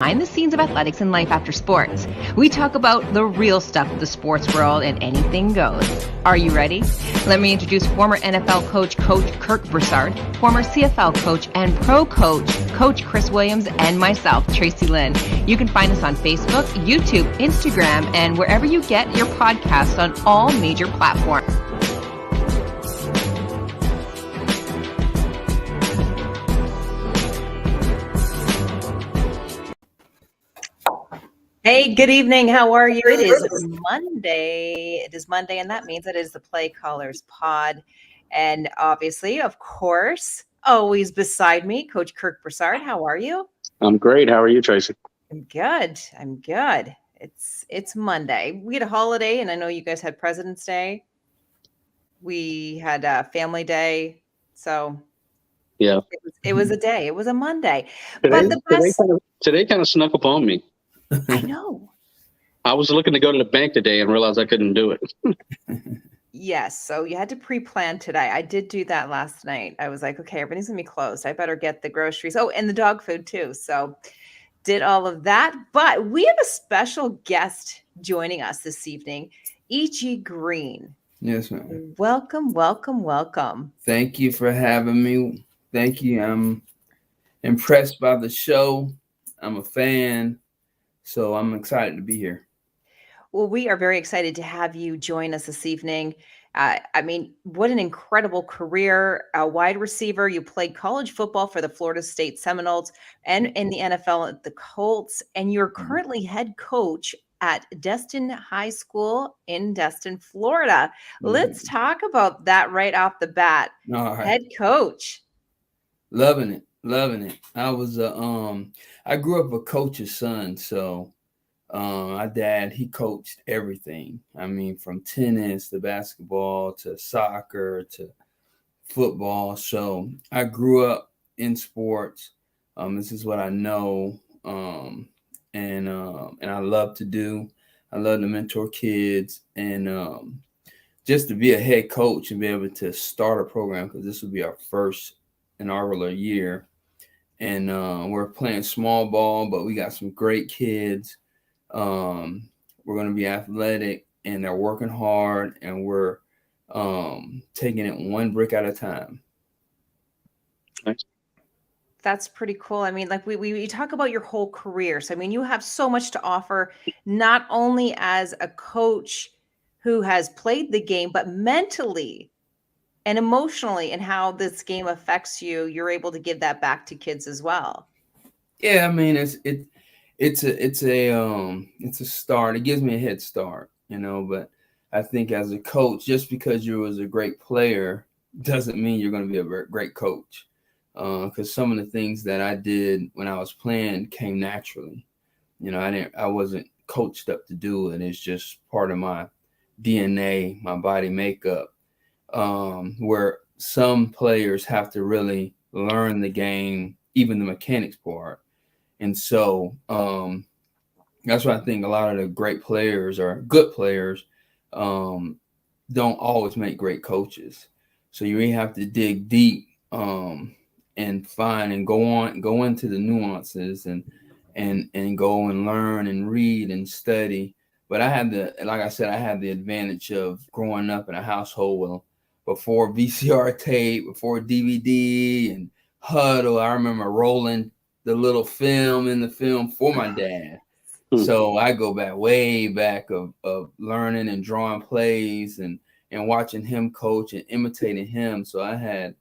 behind the scenes of athletics and life after sports. We talk about the real stuff of the sports world and anything goes. Are you ready? Let me introduce former NFL coach Kirk Broussard, former CFL coach and pro coach Chris Williams, and myself, Tracy Lynn. You can find us on Facebook, YouTube, Instagram, and wherever you get your podcasts on all major platforms. Hey, good evening. How are you? It is Monday. And that means it is the Play Callers Pod. And obviously, of course, always beside me, Coach Kirk Broussard. How are you? I'm great. How are you, Tracy? I'm good. It's Monday. We had a holiday, and I know you guys had President's Day. We had a family day. So yeah, it was a day. It was a Monday. Today kind of snuck up on me. I know. I was looking to go to the bank today and realized I couldn't do it. Yes. So you had to pre-plan today. I did do that last night. I was like, okay, everything's going to be closed. I better get the groceries. Oh, and the dog food too. So did all of that. But we have a special guest joining us this evening, Ichi Green. Yes, ma'am. Welcome. Thank you for having me. Thank you. I'm impressed by the show. I'm a fan. So I'm excited to be here. Well, we are very excited to have you join us this evening. What an incredible career, a wide receiver. You played college football for the Florida State Seminoles and in the NFL at the Colts. And you're currently head coach at Destin High School in Destin, Florida. Let's talk about that right off the bat. All right. Head coach. Loving it. I was I grew up a coach's son, so my dad, he coached everything. I mean, from tennis to basketball to soccer to football. So I grew up in sports. This is what I know, and I love to do. I love to mentor kids, and just to be a head coach and be able to start a program, because this will be our first inaugural year. And we're playing small ball, but we got some great kids. We're going to be athletic, and they're working hard, and we're taking it one brick at a time. Thanks. That's pretty cool. I mean, like we talk about your whole career. So, I mean, you have so much to offer, not only as a coach who has played the game, but mentally and emotionally, and how this game affects you. You're able to give that back to kids as well. Yeah, I mean, it's a start. It gives me a head start, but I think as a coach, just because you was a great player doesn't mean you're going to be a great coach. Because some of the things that I did when I was playing came naturally. I wasn't coached up to do it. It's just part of my DNA, my body makeup. Where some players have to really learn the game, even the mechanics part. And so that's why I think a lot of the great players or good players don't always make great coaches. So you really have to dig deep and find and go into the nuances and go and learn and read and study. But I had the advantage of growing up in a household before VCR tape, before DVD and Huddle. I remember rolling the little film in the film for my dad. So I go way back of learning and drawing plays and watching him coach and imitating him. So I had,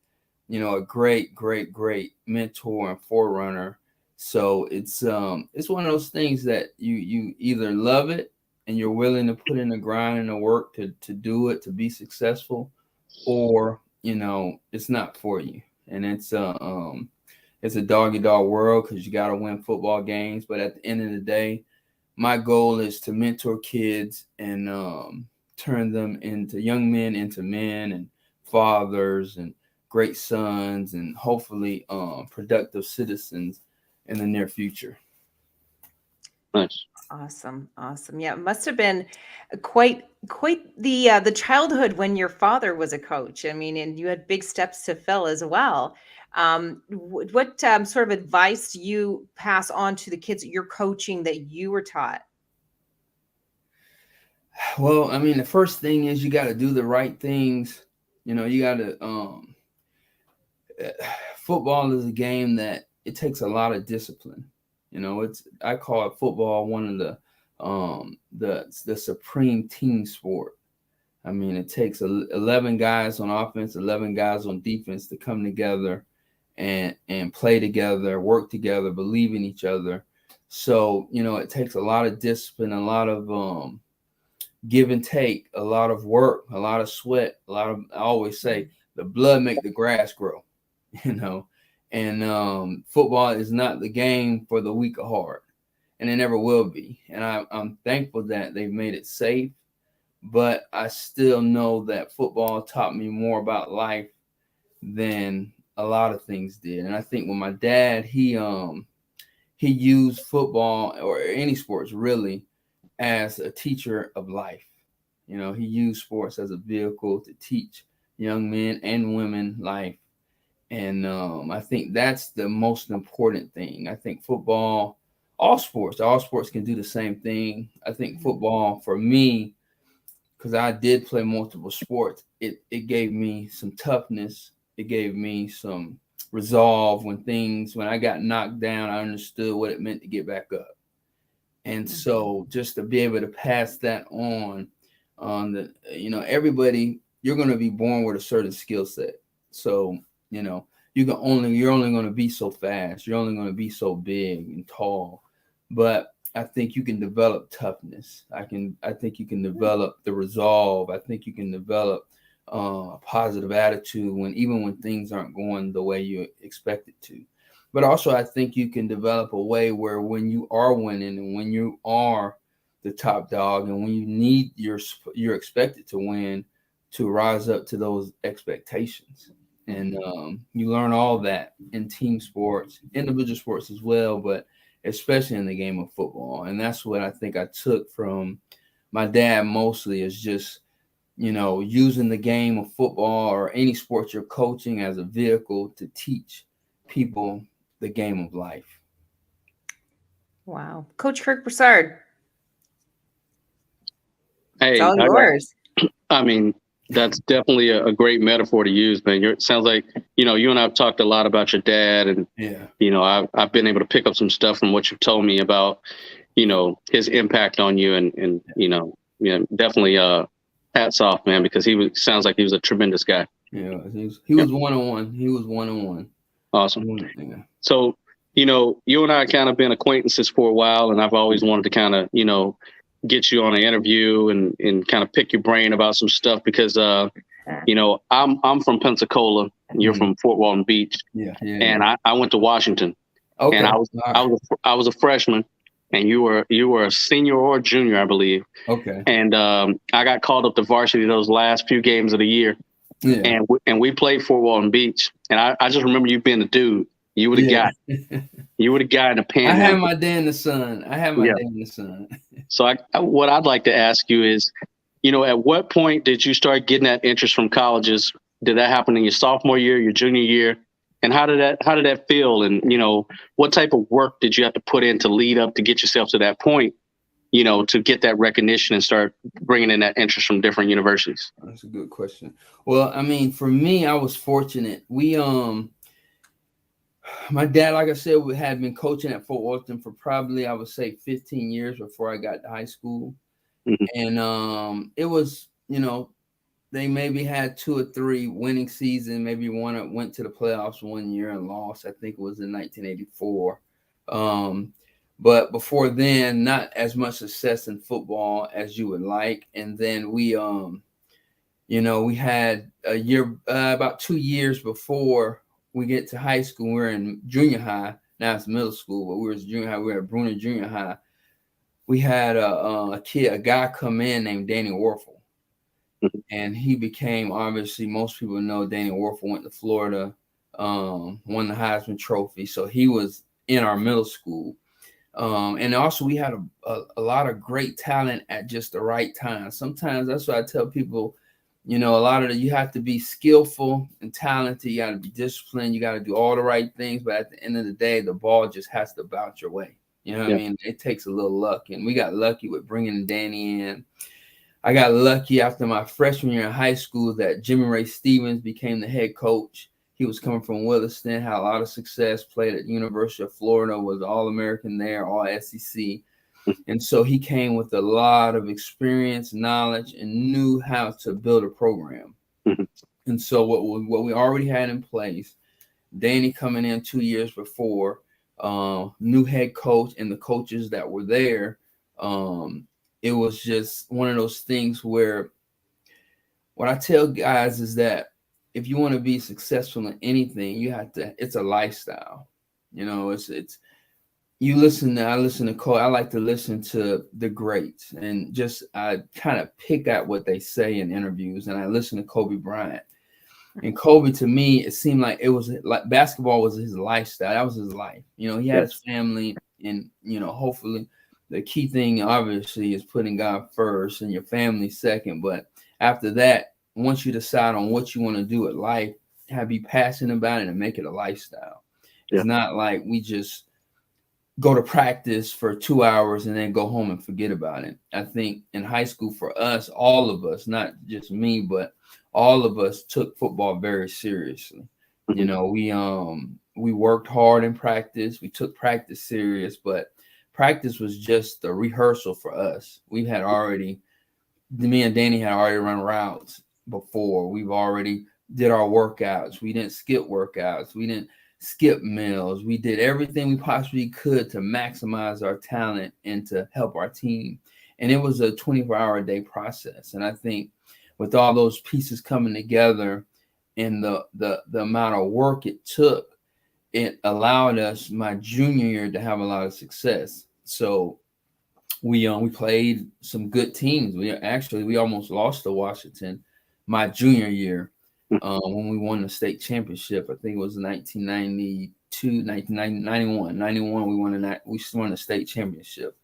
a great mentor and forerunner. So it's one of those things that you either love it and you're willing to put in the grind and the work to do it, to be successful, or it's not for you. And it's a dog-eat-dog world, because you got to win football games. But at the end of the day, my goal is to mentor kids and turn them into young men, into men and fathers and great sons, and hopefully productive citizens in the near future. Nice. Awesome. Yeah, it must have been quite the childhood when your father was a coach. I mean, and you had big steps to fill as well. What sort of advice do you pass on to the kids that you're coaching that you were taught? Well, I mean, the first thing is you got to do the right things. You got to football is a game that it takes a lot of discipline. I call it football one of the supreme team sport. I mean, it takes 11 guys on offense, 11 guys on defense to come together and play together, work together, believe in each other. So, it takes a lot of discipline, a lot of give and take, a lot of work, a lot of sweat, I always say the blood make the grass grow, and football is not the game for the weak of heart, and it never will be. And I'm thankful that they've made it safe, but I still know that football taught me more about life than a lot of things did. And I think when my dad, he used football or any sports really as a teacher of life. He used sports as a vehicle to teach young men and women life. And I think that's the most important thing. I think football, all sports can do the same thing. I think football, for me, because I did play multiple sports, it gave me some toughness. It gave me some resolve when I got knocked down, I understood what it meant to get back up. And so just to be able to pass that on everybody, you're going to be born with a certain skill set. So, you're only going to be so fast. You're only going to be so big and tall. But I think you can develop toughness. I think you can develop the resolve. I think you can develop a positive attitude even when things aren't going the way you expect it to. But also, I think you can develop a way where when you are winning and when you are the top dog and when you're expected to win, to rise up to those expectations. And you learn all that in team sports, individual sports as well, but especially in the game of football. And that's what I think I took from my dad mostly, is just, using the game of football or any sport you're coaching as a vehicle to teach people the game of life. Wow. Coach Kirk Broussard. Hey, it's all yours. I mean, that's definitely a great metaphor to use, man. It sounds like, you and I've talked a lot about your dad, and, I've been able to pick up some stuff from what you've told me about, his impact on you, and definitely hats off, man, because sounds like he was a tremendous guy. Yeah, he was one-on-one. He was one-on-one. Awesome. Yeah. So, you and I kind of been acquaintances for a while, and I've always wanted to kind of, get you on an interview and kind of pick your brain about some stuff because, I'm from Pensacola, and you're from Fort Walton Beach. Yeah. And I went to Washington. Okay. And I was a freshman, and you were a senior or junior, I believe. Okay. And I got called up to varsity those last few games of the year. Yeah. And we played Fort Walton Beach. And I just remember you being the dude. You were the guy. You were the guy in the panhandle. I had my day in the sun. So what I'd like to ask you is, at what point did you start getting that interest from colleges? Did that happen in your sophomore year, your junior year? And how did that feel? And, what type of work did you have to put in to lead up to get yourself to that point, to get that recognition and start bringing in that interest from different universities? That's a good question. Well, I mean, for me, I was fortunate. My dad, like I said, had been coaching at Fort Walton for probably, I would say, 15 years before I got to high school. Mm-hmm. And it was, they maybe had 2 or 3 winning seasons. Maybe one went to the playoffs one year and lost. I think it was in 1984. But before then, not as much success in football as you would like. And then we had a year, about 2 years before we get to high school. We're in junior high. Now it's middle school, but we were junior high. We were at Bruner Junior High. We had a guy come in named Danny Warfel. And he became, obviously, most people know Danny Warfel went to Florida, won the Heisman Trophy. So he was in our middle school. And also we had a lot of great talent at just the right time. Sometimes that's what I tell people, you know, you have to be skillful and talented. You got to be disciplined. You got to do all the right things. But at the end of the day, the ball just has to bounce your way. You know what I mean? It takes a little luck. And we got lucky with bringing Danny in. I got lucky after my freshman year in high school that Jimmy Ray Stevens became the head coach. He was coming from Williston, had a lot of success, played at the University of Florida, was All-American there, All-SEC. And so he came with a lot of experience, knowledge, and knew how to build a program. And so what we already had in place, Danny coming in 2 years before, new head coach and the coaches that were there, it was just one of those things where what I tell guys is that if you want to be successful in anything, it's a lifestyle. You know, I listen to Kobe. I like to listen to the greats, and just I kind of pick out what they say in interviews, and I listen to Kobe Bryant. And Kobe, to me, it seemed like it was like basketball was his lifestyle. That was his life. You know, he had his family, and, you know, hopefully the key thing obviously is putting God first and your family second. But after that, once you decide on what you want to do at life, be passionate about it and make it a lifestyle. It's not like we just go to practice for 2 hours and then go home and forget about it. I think in high school for us, all of us, not just me, but all of us took football very seriously. You know, we worked hard in practice. We took practice serious, but practice was just a rehearsal for us. Me and Danny had already run routes before. We've already did our workouts. We didn't skip workouts. We didn't skip meals. We did everything we possibly could to maximize our talent and to help our team. And it was a 24-hour-a-day process. And I think with all those pieces coming together and the amount of work it took, it allowed us my junior year to have a lot of success. So we played some good teams. We almost lost to Washington my junior year when we won the state championship. I think it was 1991. We won the state championship.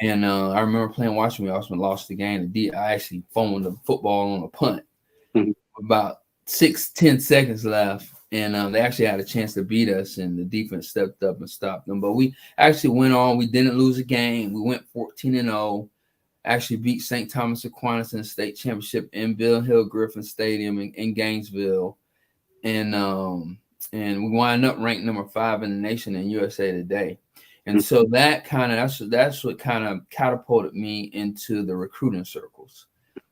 And I remember playing Washington. We also lost the game. I actually fumbled the football on a punt. About 10 seconds left. And they actually had a chance to beat us, and the defense stepped up and stopped them. But we actually went on. We didn't lose a game. We went 14-0. Actually beat St. Thomas Aquinas in the state championship in Bill Hill Griffin Stadium in Gainesville. And we wind up ranked number 5 in the nation in USA Today. And so that's what kind of catapulted me into the recruiting circles.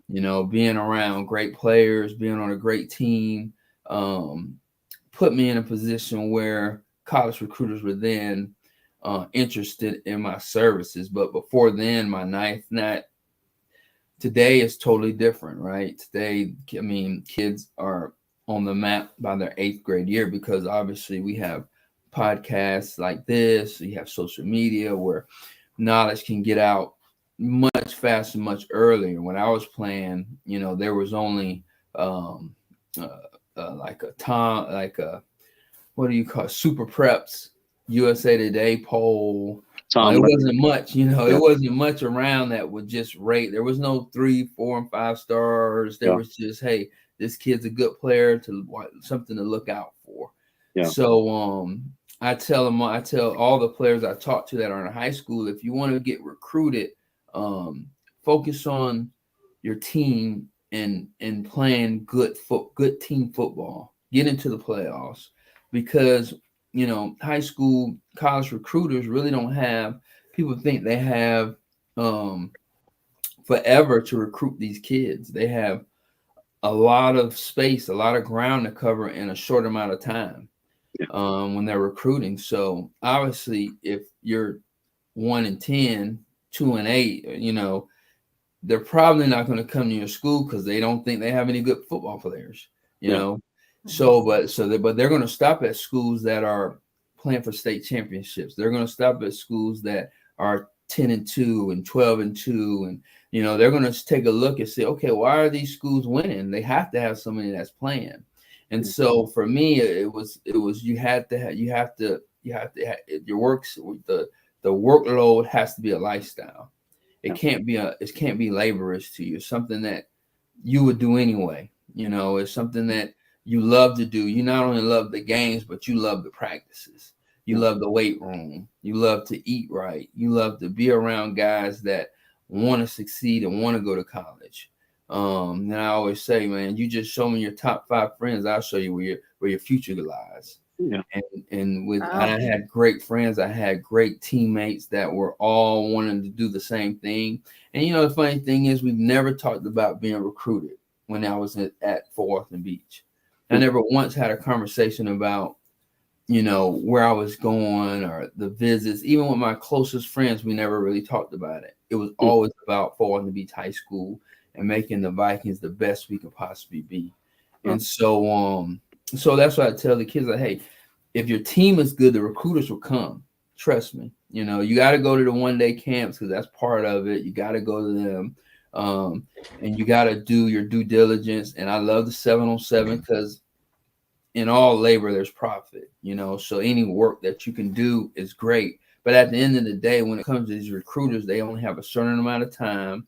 You know, being around great players, being on a great team, put me in a position where college recruiters were then interested in my services. But before then, today is totally different, right? Today, I mean, kids are on the map by their 8th grade year because obviously we have podcasts like this. You have social media where knowledge can get out much faster, much earlier. When I was playing, you know, there was only what do you call it? Super Preps, USA Today poll. It wasn't much, you know, it wasn't much around that would just rate. There was no 3, 4, and 5 stars. There was just, hey, this kid's a good player, something to look out for. So I tell all the players I talk to that are in high school, if you want to get recruited, focus on your team and playing good team football. Get into the playoffs, because, you know, high school, college recruiters really don't have, people think they have forever to recruit these kids. They have a lot of space, a lot of ground to cover in a short amount of time when they're recruiting. So obviously, if you're 1-10, 2-8, you know, they're probably not going to come to your school because they don't think they have any good football players, you know. But they're going to stop at schools that are playing for state championships. They're going to stop at schools that are 10-2 and 12-2, and, you know, they're going to take a look and say, okay, why are these schools winning? They have to have somebody that's playing. And so for me, it was you have to your works, the workload has to be a lifestyle. It can't be laborious to you. Something that you would do anyway. You know, it's something that you love to do. You not only love the games, but you love the practices. You love the weight room. You love to eat right. You love to be around guys that want to succeed and want to go to college. And I always say, man, you just show me your top 5 friends, I'll show you where your future lies. Yeah. And I had great friends. I had great teammates that were all wanting to do the same thing. And you know, the funny thing is, we've never talked about being recruited when I was at Fort Worth and Beach. I never once had a conversation about, you know, where I was going or the visits. Even with my closest friends, we never really talked about it. It was always about Fort Worth and Beach High School and making the Vikings the best we could possibly be. And so that's why I tell the kids, like, hey, if your team is good, the recruiters will come. Trust me. You know, you got to go to the one-day camps because that's part of it. You got to go to them. And you got to do your due diligence. And I love the 7-on-7 because in all labor, there's profit, you know, so any work that you can do is great. But at the end of the day, when it comes to these recruiters, they only have a certain amount of time.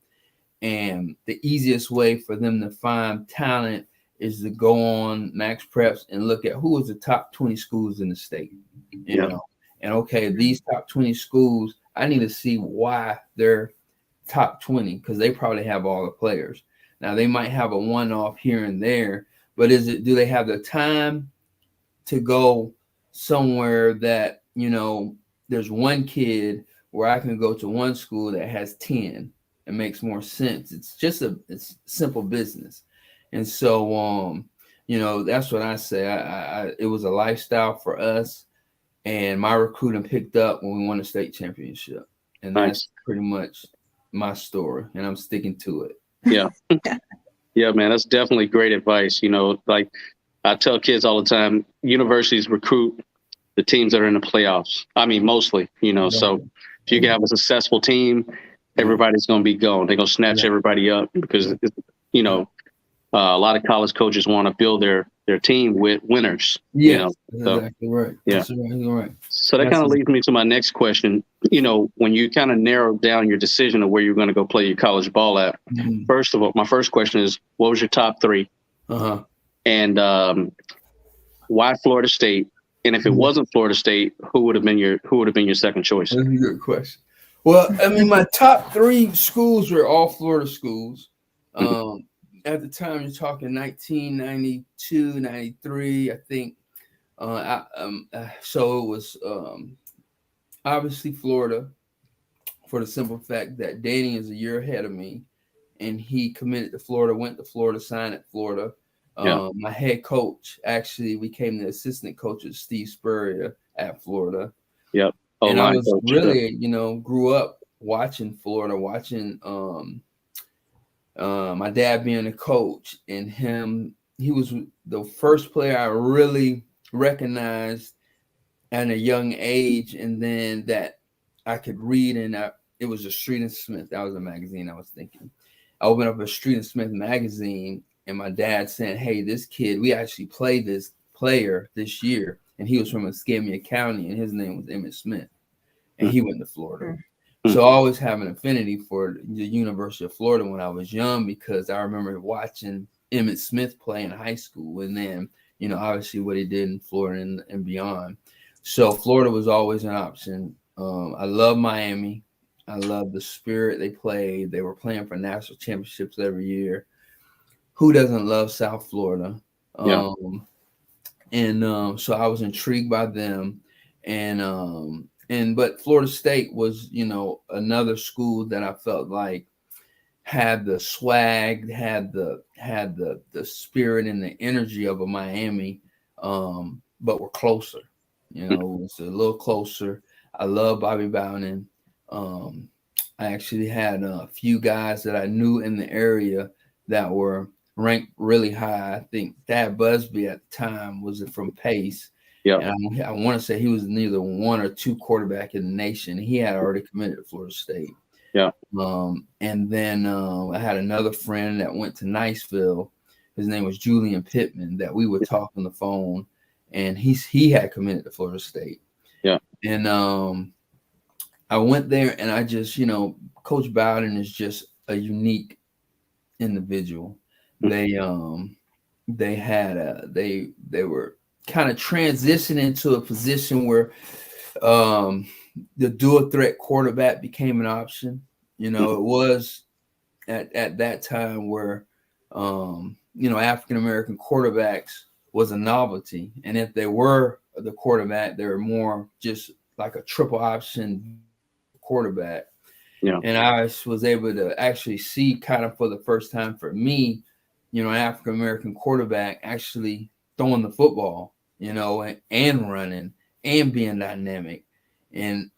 And the easiest way for them to find talent is to go on Max Preps and look at who is the top 20 schools in the state, you know, and okay, these top 20 schools, I need to see why they're top 20 because they probably have all the players. Now they might have a one-off here and there, but do they have the time to go somewhere that, you know, there's one kid where I can go to one school that has 10? It makes more sense. It's just it's simple business. And so, you know, that's what I say. It was a lifestyle for us, and my recruiting picked up when we won the state championship. And that's pretty much my story, and I'm sticking to it. Yeah. Yeah, man, that's definitely great advice. You know, like I tell kids all the time, universities recruit the teams that are in the playoffs. I mean, mostly, you know, so if you can have a successful team, everybody's going to be going. They're going to snatch everybody up because, you know, a lot of college coaches want to build their team with winners. Yeah, you know? So, exactly right. Yeah. That's exactly right. So that kind of leads me to my next question. You know, when you kind of narrowed down your decision of where you're going to go play your college ball at, first of all, my first question is, what was your top 3? And why Florida State? And if it wasn't Florida State, who would have been your second choice? That's a good question. Well, I mean, my top 3 schools were all Florida schools. At the time, you're talking 1992, 93, I think. So it was obviously Florida, for the simple fact that Danny is a year ahead of me, and he committed to Florida, went to Florida, signed at Florida. My head coach actually became the assistant coach of Steve Spurrier at Florida. Yep. And I was really, you know, grew up watching Florida, watching my dad being a coach, and he was the first player I really recognized at a young age, and then that I could read, and it was a Street and Smith. That was a magazine I was thinking. I opened up a Street and Smith magazine, and my dad said, hey, this kid, we actually played this player this year, and he was from Escambia County, and his name was Emmett Smith, and he went to Florida. So I always have an affinity for the University of Florida when I was young, because I remember watching Emmett Smith play in high school, and then, you know, obviously what he did in Florida and beyond. So Florida was always an option. I love Miami. I love the spirit they played. They were playing for national championships every year. Who doesn't love South Florida? So I was intrigued by them, but Florida State was, you know, another school that I felt like had the swag, had the spirit and the energy of a Miami, but were closer. You know, it was a little closer. I love Bobby Bowden. I actually had a few guys that I knew in the area that were ranked really high. I think Thad Busby at the time was from Pace. Yeah, and I want to say he was neither 1 or 2 quarterback in the nation. He had already committed to Florida State. Yeah. And then I had another friend that went to Niceville. His name was Julian Pittman, that we would talk on the phone, and he had committed to Florida State. Yeah. And I went there, and I just, you know, Coach Bowden is just a unique individual. they were kind of transitioning to a position where the dual threat quarterback became an option. It was at that time where African American quarterbacks was a novelty, and if they were the quarterback, they were more just like a triple option quarterback. And I was able to actually see, kind of for the first time for me, an African American quarterback actually throwing the football, and running and being dynamic. And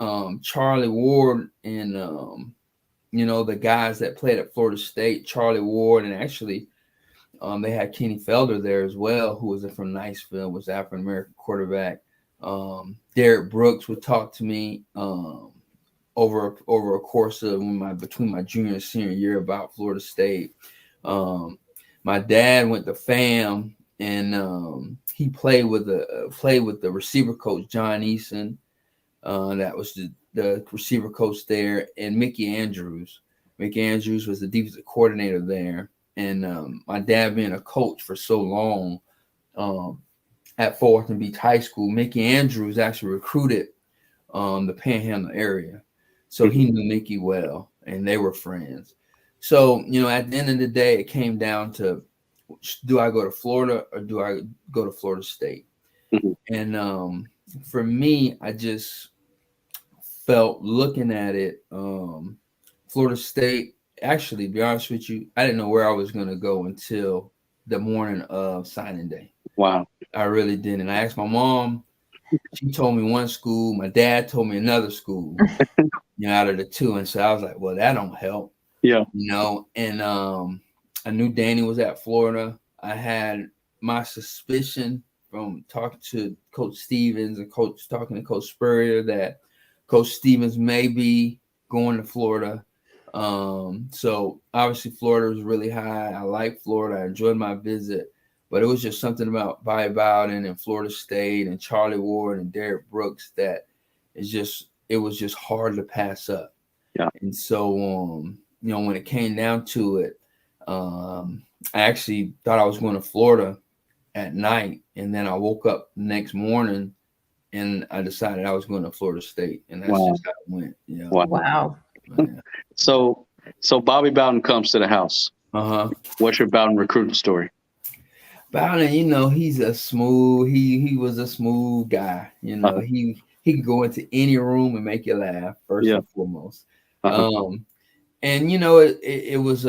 Charlie Ward and the guys that played at Florida State, Charlie Ward, and actually they had Kenny Felder there as well, who was from Niceville, was African American quarterback. Derek Brooks would talk to me over a course of between my junior and senior year about Florida State. My dad went to FAM, and he played with the receiver coach John Eason. That was the receiver coach there, and Mickey Andrews. Mickey Andrews was the defensive coordinator there. And my dad being a coach for so long at Fulton Beach High School, Mickey Andrews actually recruited the Panhandle area. So he knew Mickey well, and they were friends. So, at the end of the day, it came down to, do I go to Florida or do I go to Florida State? And for me, I just felt, looking at it, Florida State, actually, to be honest with you, I didn't know where I was going to go until the morning of signing day. Wow. I really didn't. I asked my mom. She told me one school. My dad told me another school, out of the two. And so I was like, well, that don't help. Yeah. And I knew Danny was at Florida. I had my suspicion from talking to Coach Stevens and talking to Coach Spurrier that Coach Stevens may be going to Florida. So obviously Florida was really high. I liked Florida. I enjoyed my visit, but it was just something about Bobby Bowden and Florida State and Charlie Ward and Derek Brooks that it was just hard to pass up. Yeah. And so, when it came down to it, I actually thought I was going to Florida at night. And then I woke up the next morning and I decided I was going to Florida State. And that's just how it went. Wow. Yeah. So Bobby Bowden comes to the house. What's your Bowden recruiting story? Bowden, he's a smooth. He was a smooth guy. He could go into any room and make you laugh first and foremost. And it was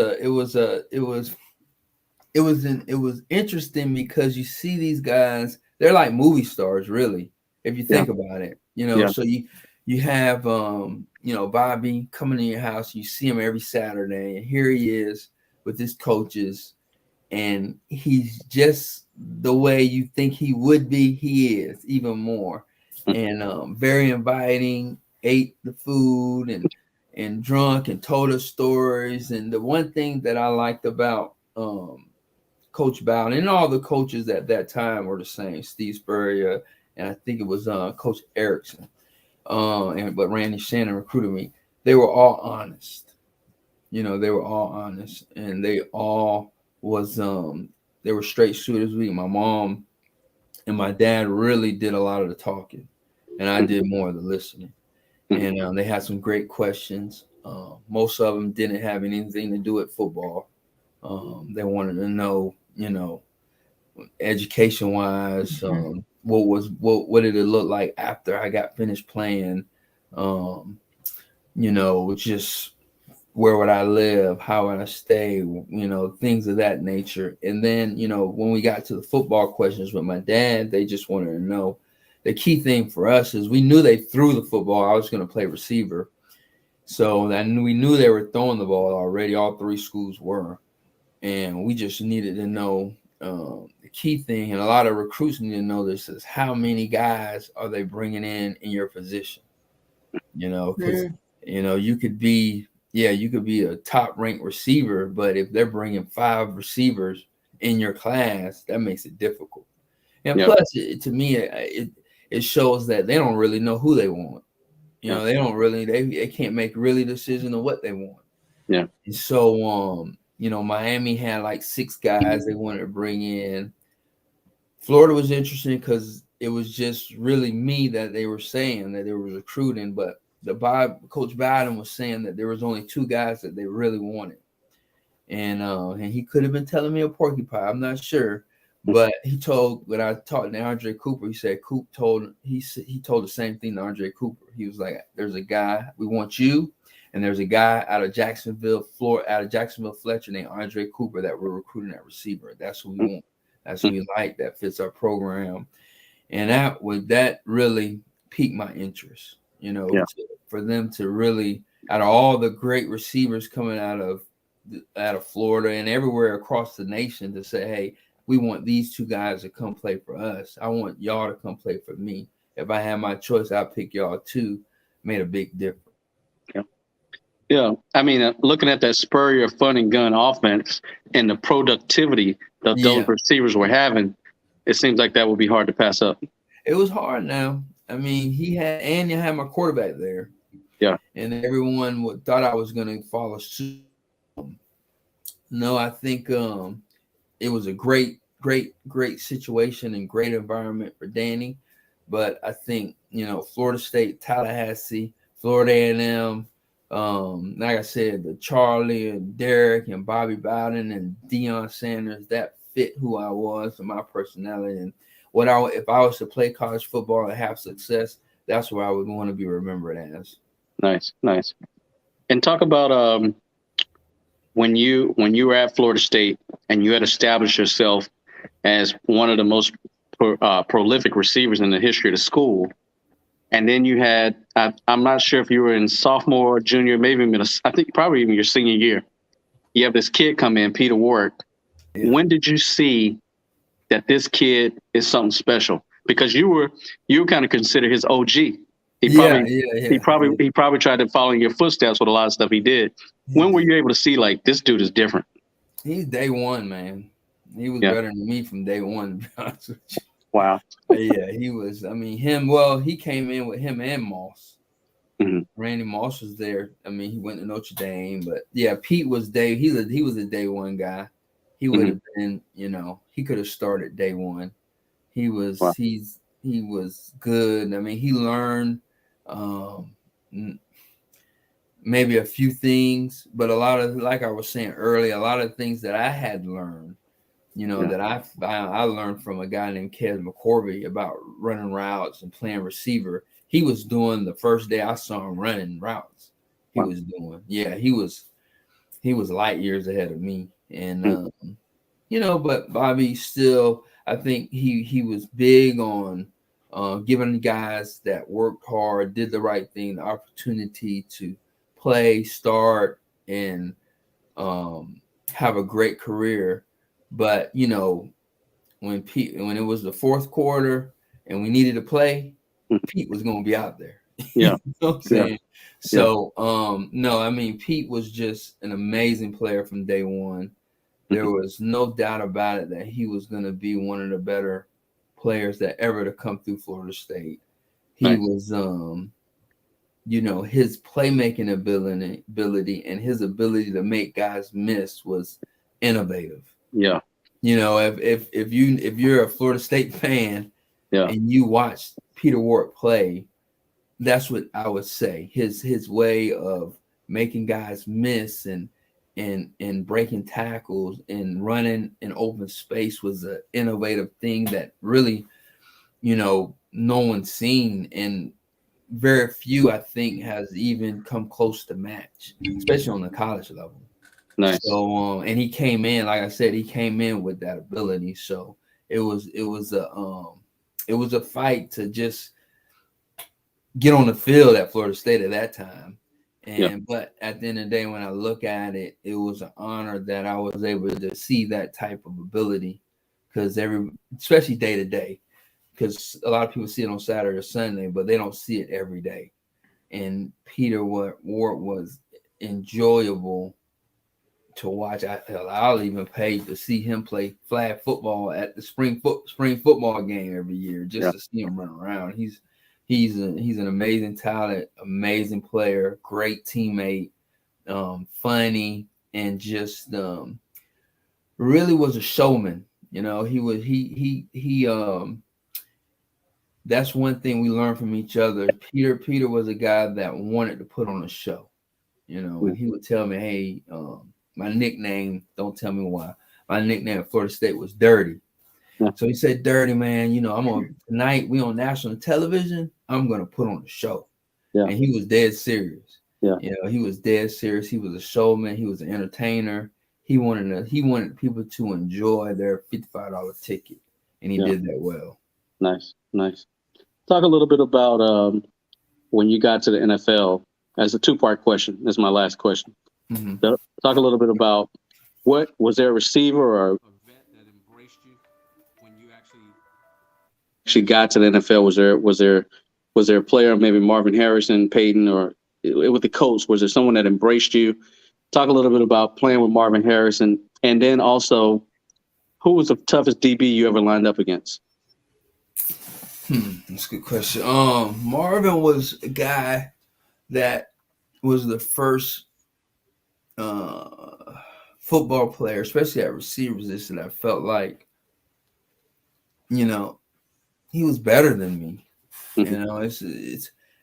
interesting because you see these guys, they're like movie stars, really, if you think about it. So you have Bobby coming to your house, you see him every Saturday, and here he is with his coaches, and he's just the way you think he would be. He is even more, and very inviting. Ate the food and drunk and told us stories. And the one thing that I liked about Coach Bowden and all the coaches at that time were the same. Steve Spurrier, and I think it was Coach Erickson. But Randy Shannon recruited me. They were all honest. They were all honest, and they all was they were straight shooters. My mom and my dad really did a lot of the talking, and I did more of the listening. And they had some great questions. Most of them didn't have anything to do with football. They wanted to know, education wise, what did it look like after I got finished playing? Just where would I live? How would I stay? Things of that nature. And then, when we got to the football questions with my dad, they just wanted to know. The key thing for us is we knew they threw the football. I was going to play receiver. So we knew they were throwing the ball already. All three schools were. And we just needed to know the key thing, and a lot of recruits need to know this, is how many guys are they bringing in your position? Because, you could be a top ranked receiver, but if they're bringing 5 receivers in your class, that makes it difficult. And plus, to me, it shows that they don't really know who they want. They don't really, they can't make really decision on what they want. Yeah. And so, Miami had like 6 guys they wanted to bring in. Florida was interesting because it was just really me that they were saying that they were recruiting, but Coach Biden was saying that there was only 2 guys that they really wanted. And he could have been telling me a porcupine. I'm not sure. But when I talked to Andre Cooper, he said he told the same thing to Andre Cooper. He was like, there's a guy, we want you, and there's a guy out of Jacksonville, Fletcher, named Andre Cooper that we're recruiting at receiver. That's who we want. That's who we like. That fits our program. And that really piqued my interest, for them to really, out of all the great receivers coming out of Florida and everywhere across the nation, to say, hey, we want these 2 guys to come play for us. I want y'all to come play for me. If I had my choice, I'd pick y'all too. Made a big difference. Yeah. I mean, looking at that Spurrier fun and gun offense and the productivity that those receivers were having, it seems like that would be hard to pass up. It was hard now. I mean, you had my quarterback there. Yeah. And everyone thought I was going to follow suit. No, I think it was a great situation and great environment for Danny. But I think, Florida State, Tallahassee, Florida A&M, like I said, the Charlie and Derek and Bobby Bowden and Deion Sanders, that fit who I was and my personality. And if I was to play college football and have success, that's where I would want to be remembered as. Nice. And talk about when you were at Florida State and you had established yourself as one of the most prolific receivers in the history of the school. And then you had, I'm not sure if you were in sophomore, junior, maybe I think probably even your senior year. You have this kid come in, Peter Warrick. Yeah. When did you see that this kid is something special? Because you kind of consider his OG. He probably tried to follow in your footsteps with a lot of stuff he did. When were you able to see, like, this dude is different? He's day one, man. He was better than me from day one, to be honest with you. Wow. Yeah, he was. I mean, he came in with him and Moss. Mm-hmm. Randy Moss was there. I mean, he went to Notre Dame, but yeah, Pete was he was a day one guy. He would have been, he could have started day one. He was he was good. I mean, he learned maybe a few things, but a lot of, like I was saying earlier, a lot of things that I had learned, that I learned from a guy named Kez McCorvey about running routes and playing receiver. He was doing the first day I saw him running routes. He was light years ahead of me. And, but Bobby still, I think he was big on giving guys that worked hard, did the right thing, the opportunity to play, start, and have a great career. But, when it was the fourth quarter and we needed to play, Pete was going to be out there. Yeah. You know what I'm saying? Yeah. So, no, I mean, Pete was just an amazing player from day one. There was no doubt about it that he was going to be one of the better players that ever to come through Florida State. He was, his playmaking ability and his ability to make guys miss was innovative. Yeah. If you're a Florida State fan and you watch Peter Warrick play, that's what I would say. His way of making guys miss and breaking tackles and running in open space was an innovative thing that really, no one's seen, and very few, I think, has even come close to match, especially on the college level. Nice. So, and he came in, like I said, with that ability. So it was a fight to just get on the field at Florida State at that time. But at the end of the day, when I look at it, it was an honor that I was able to see that type of ability, because especially day to day, because a lot of people see it on Saturday or Sunday, but they don't see it every day. And Peter Warrick was enjoyable to watch. I'll even pay to see him play flag football at the spring football game every year, just to see him run around. He's an amazing talent, amazing player, great teammate, funny, and just really was a showman. You know, that's one thing we learned from each other. Peter was a guy that wanted to put on a show. You know, and he would tell me, hey, my nickname, don't tell me why, my nickname at Florida State was Dirty. So he said, Dirty, man, you know, tonight we on national television, I'm gonna put on a show. And he was dead serious. You know, he was dead serious. He was a showman, he was an entertainer. He wanted people to enjoy their $55 ticket, and he did that well. Nice. Talk a little bit about when you got to the NFL. As a two-part question. This is my last question. Mm-hmm. Talk a little bit about what was there a receiver or a vet that embraced you when you actually got to the NFL? Was there a player, maybe Marvin Harrison, Peyton, or with the Colts? Was there someone that embraced you? Talk a little bit about playing with Marvin Harrison, and then also, who was the toughest DB you ever lined up against? That's a good question. Marvin was a guy that was the first football player, especially at receiver position, I felt like, you know, he was better than me. You know, it's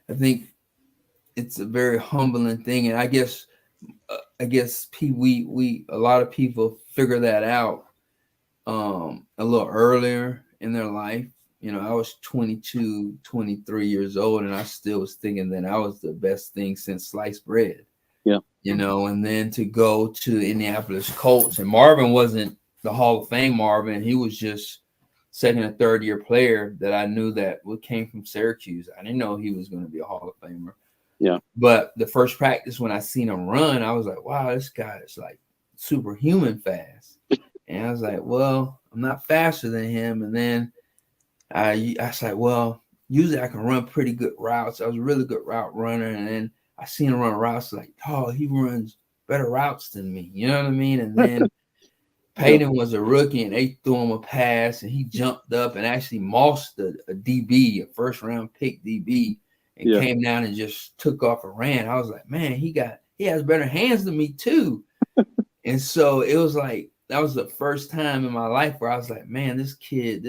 I think it's a very humbling thing, and I guess we a lot of people figure that out a little earlier in their life. You know, I was 22, 23 years old, and I still was thinking that I was the best thing since sliced bread. You know, and then to go to Indianapolis Colts, and Marvin wasn't the Hall of Fame Marvin. He was just second or third year player that I knew that came from Syracuse. I didn't know he was going to be a Hall of Famer. But the first practice when I seen him run, I was like, wow, this guy is like superhuman fast. And I was like, well, I'm not faster than him. And then I was like, well, usually I can run pretty good routes. I was a really good route runner. And then I seen him run routes like, oh, he runs better routes than me. You know what I mean? And then Peyton was a rookie, and they threw him a pass, and he jumped up and actually mossed a DB, a first-round pick DB, and came down and just took off and ran. I was like, man, he has better hands than me too. And so it was like, that was the first time in my life where I was like, man, this kid,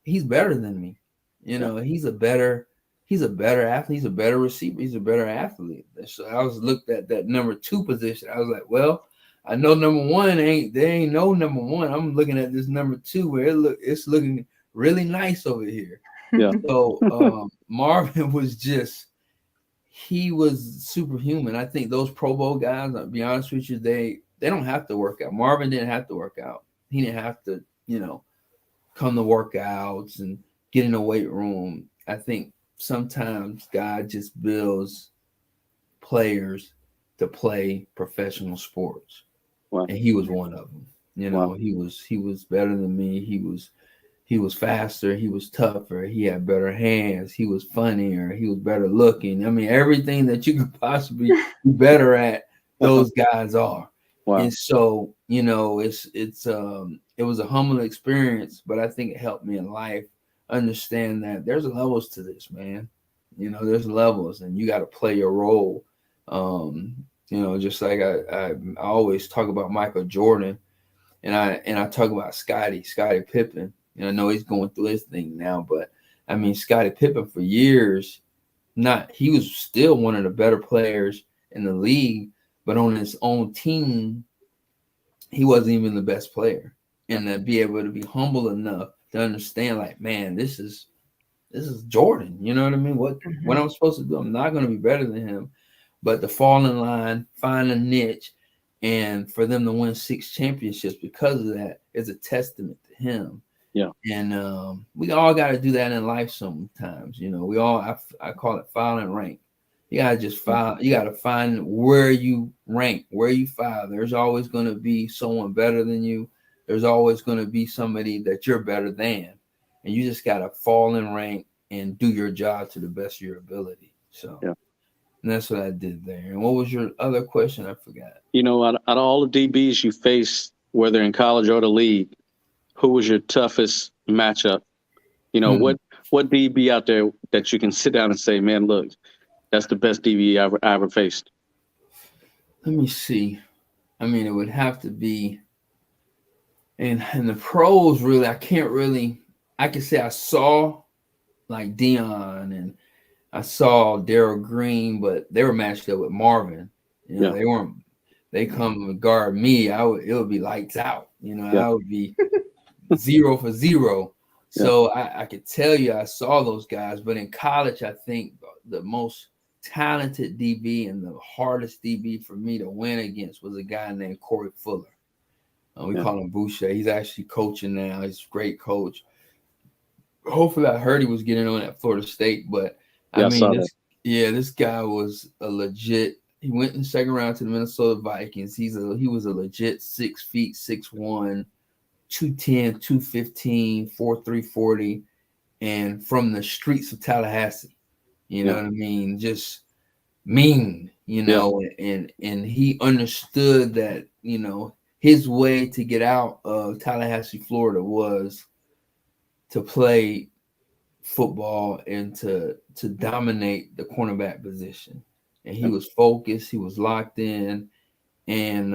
he's better than me. You know, he's a better athlete, he's a better receiver, he's a better athlete. So I was looked at that number 2 position. I was like, well, I know number 1 there ain't no number 1. I'm looking at this number 2 where it's looking really nice over here. So Marvin was he was superhuman. I think those Pro Bowl guys, I'll be honest with you, they don't have to work out. Marvin didn't have to work out. He didn't have to, come to workouts and get in the weight room. I think sometimes God just builds players to play professional sports. Wow. And he was one of them. Wow. He was better than me. He was faster. He was tougher. He had better hands. He was funnier. He was better looking. I mean, everything that you could possibly be better at, those guys are. Wow. And so, it was a humbling experience, but I think it helped me in life understand that there's levels to this, man. There's levels, and you got to play your role. Just like I always talk about Michael Jordan, and I talk about Scottie Pippen. I know he's going through his thing now, but I mean, Scottie Pippen for years, he was still one of the better players in the league, but on his own team, he wasn't even the best player. And to be able to be humble enough to understand, like, man, this is Jordan. You know what I mean? What I'm supposed to do? I'm not going to be better than him, but to fall in line, find a niche, and for them to win 6 championships because of that is a testament to him. Yeah. And we all got to do that in life sometimes. I call it filing rank. You got to just file. You got to find where you rank, where you file. There's always going to be someone better than you. There's always going to be somebody that you're better than. And you just got to fall in rank and do your job to the best of your ability. So and that's what I did there. And what was your other question? I forgot. Out of all the DBs you faced, whether in college or the league, who was your toughest matchup? What DB out there that you can sit down and say, man, look, that's the best DB I ever faced? Let me see. I mean, it would have to be, and the pros really, I can say I saw like Dion and I saw Daryl Green, but they were matched up with Marvin. You know, Yeah. they weren't. They come and guard me. It would be lights out. You know, Yeah. I would be 0 for 0. Yeah. So I could tell you I saw those guys, but in college, I think the most talented DB and the hardest DB for me to win against was a guy named Corey Fuller. We call him Boucher. He's actually coaching now. He's a great coach. Hopefully, I heard he was getting on at Florida State, but I mean, this guy was a legit. He went in the second round to the Minnesota Vikings. He was a legit 6 feet, 6'1", 210, 215, 4.3 40, and from the streets of Tallahassee. You know what I mean? Just mean, you know, and he understood that, you know, his way to get out of Tallahassee, Florida was to play football and to dominate the cornerback position. And he was focused, he was locked in, and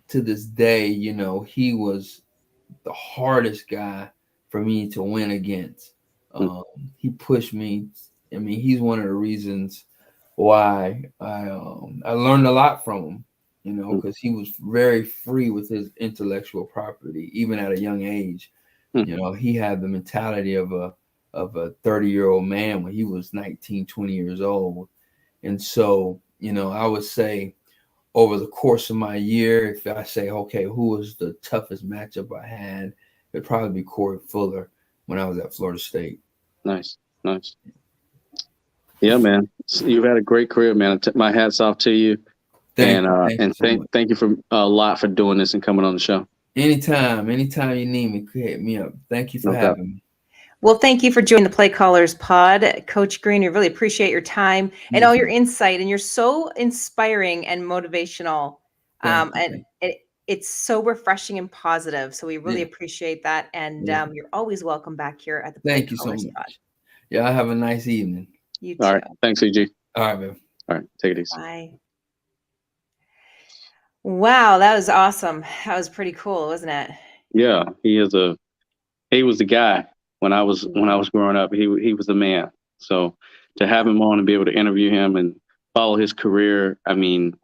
to this day, you know, he was the hardest guy for me to win against. He pushed me. I mean, he's one of the reasons why I learned a lot from him, you know, because he was very free with his intellectual property, even at a young age. You know, he had the mentality of a 30-year-old man when he was 19, 20 years old. And so, you know, I would say over the course of my year, if I say, okay, who was the toughest matchup I had, it'd probably be Corey Fuller when I was at Florida State. Nice. Yeah, man. You've had a great career, man. My hat's off to you. Thank you for a lot for doing this and coming on the show. Anytime you need me, hit me up. Thank you for having me. Well, thank you for joining the Play Callers Pod, Coach Green. We really appreciate your time and all your insight, and you're so inspiring and motivational. It's so refreshing and positive. So we really appreciate that. And you're always welcome back here at the Play Callers Pod. Yeah, have a nice evening. You too. All right. Thanks, EG. All right, man. All right. Take it easy. Bye. Wow, that was awesome. That was pretty cool, wasn't it? Yeah, he was the guy when I was growing up. He was the man. So to have him on and be able to interview him and follow his career, I mean,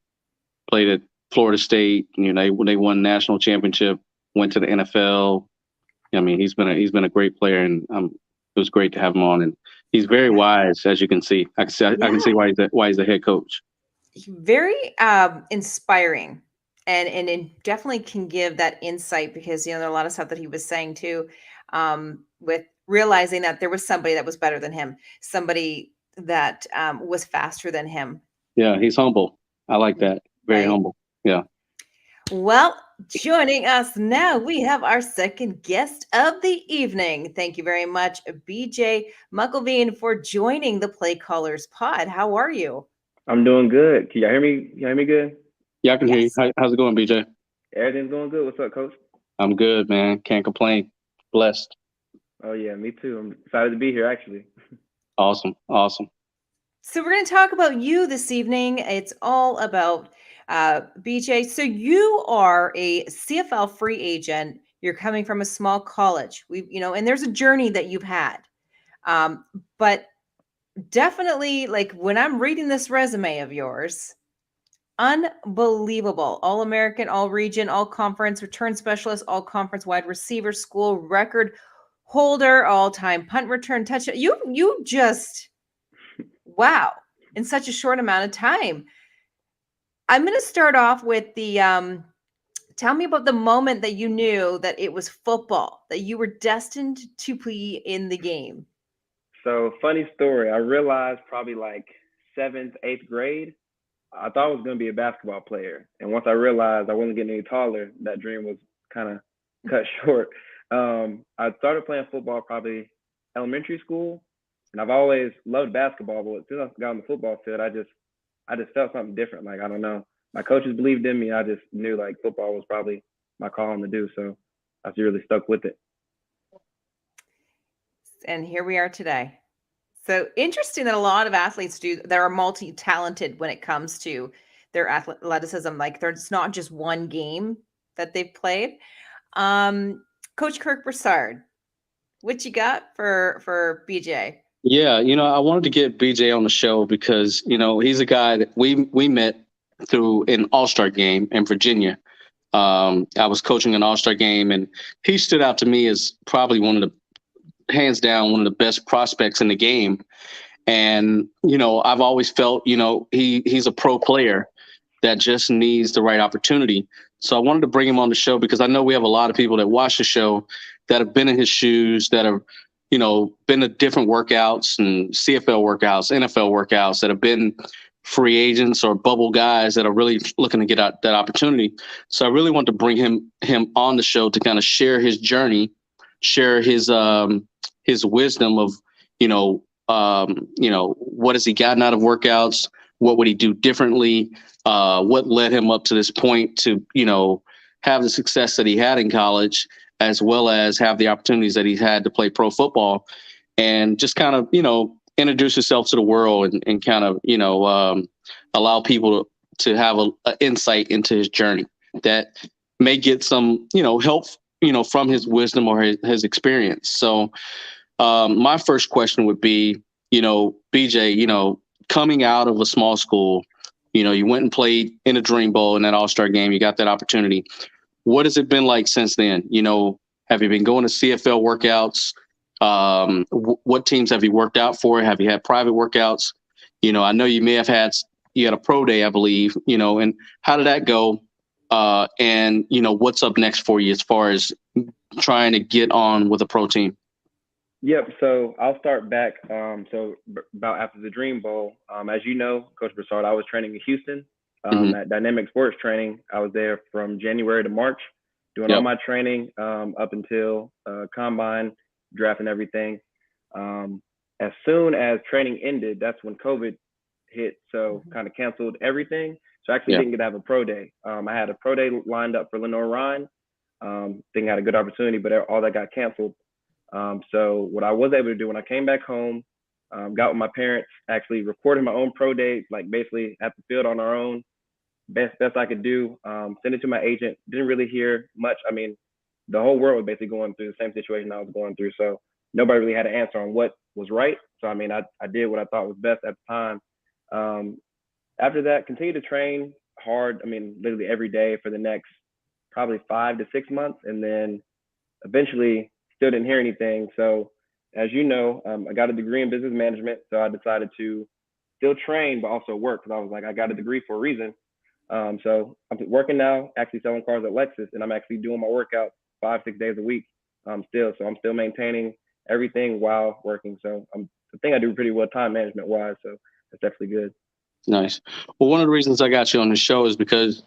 played at Florida State. You know, they won national championship, went to the NFL. I mean, he's been a great player, and it was great to have him on. And he's very wise, as you can see. I can see why he's a head coach. Very inspiring. And it definitely can give that insight because, you know, there are a lot of stuff that he was saying too, with realizing that there was somebody that was better than him, somebody that was faster than him. Yeah, he's humble. I like that. Very humble. Yeah. Well, joining us now, we have our second guest of the evening. Thank you very much, BJ Muckelveen, for joining the Play Callers Pod. How are you? I'm doing good. Can y'all hear me? You hear me good? Yeah, I can hear you. How's it going, BJ? Everything's going good. What's up, Coach? I'm good, man. Can't complain. Blessed. Oh, yeah, me too. I'm excited to be here, actually. Awesome. So we're going to talk about you this evening. It's all about BJ. So you are a CFL free agent. You're coming from a small college. And there's a journey that you've had. But definitely, like when I'm reading this resume of yours, unbelievable. All-American, all-region, all-conference, return specialist, all-conference wide receiver, school record holder, all-time punt return touchdown. You just, wow, in such a short amount of time. I'm going to start off with the, tell me about the moment that you knew that it was football, that you were destined to be in the game. So, funny story. I realized probably like 7th, 8th grade, I thought I was going to be a basketball player. And once I realized I wasn't getting any taller, that dream was kind of cut short. I started playing football probably elementary school, and I've always loved basketball, but since I got on the football field, I just felt something different. Like, I don't know. My coaches believed in me. I just knew like football was probably my calling to do. So I just really stuck with it. And here we are today. So interesting that a lot of athletes that are multi-talented when it comes to their athleticism. Like there's not just one game that they've played. Coach Kirk Broussard, what you got for BJ? Yeah, I wanted to get BJ on the show because, he's a guy that we met through an All-Star game in Virginia. I was coaching an All-Star game, and he stood out to me as probably hands down, one of the best prospects in the game. And, I've always felt, he's a pro player that just needs the right opportunity. So I wanted to bring him on the show because I know we have a lot of people that watch the show that have been in his shoes, that have, been to different workouts and CFL workouts, NFL workouts, that have been free agents or bubble guys that are really looking to get out that opportunity. So I really want to bring him on the show to kind of share his journey, share his wisdom of, what has he gotten out of workouts? What would he do differently? What led him up to this point to, have the success that he had in college, as well as have the opportunities that he's had to play pro football, and just kind of, introduce himself to the world and kind of, allow people to have an insight into his journey that may get some, help, from his wisdom or his experience. So my first question would be, BJ, coming out of a small school, you went and played in a Dream Bowl in that All-Star game. You got that opportunity. What has it been like since then? Have you been going to CFL workouts? What teams have you worked out for? Have you had private workouts? I know you may have had a pro day, I believe, and how did that go? And, what's up next for you as far as trying to get on with a pro team? Yep. So I'll start back. So about after the Dream Bowl, as you know, Coach Broussard, I was training in Houston at Dynamic Sports Training. I was there from January to March, doing all my training up until combine, draft, and everything. As soon as training ended, that's when COVID hit. So kind of canceled everything. So I actually didn't get to have a pro day. I had a pro day lined up for Lenore Ryan. Think I had a good opportunity, but all that got canceled. So what I was able to do when I came back home, got with my parents, actually recorded my own pro day, like basically at the field on our own, best I could do. Sent it to my agent. Didn't really hear much. I mean, the whole world was basically going through the same situation I was going through. So nobody really had an answer on what was right. So I mean, I did what I thought was best at the time. After that, continued to train hard. I mean, literally every day for the next probably 5 to 6 months, and then eventually still didn't hear anything. So as you know, I got a degree in business management. So I decided to still train, but also work, because I was like, I got a degree for a reason. So I'm working now, actually selling cars at Lexus, and I'm actually doing my workout 5-6 days a week still. So I'm still maintaining everything while working. So I think I do pretty well time management wise. So that's definitely good. Nice. Well, one of the reasons I got you on the show is because,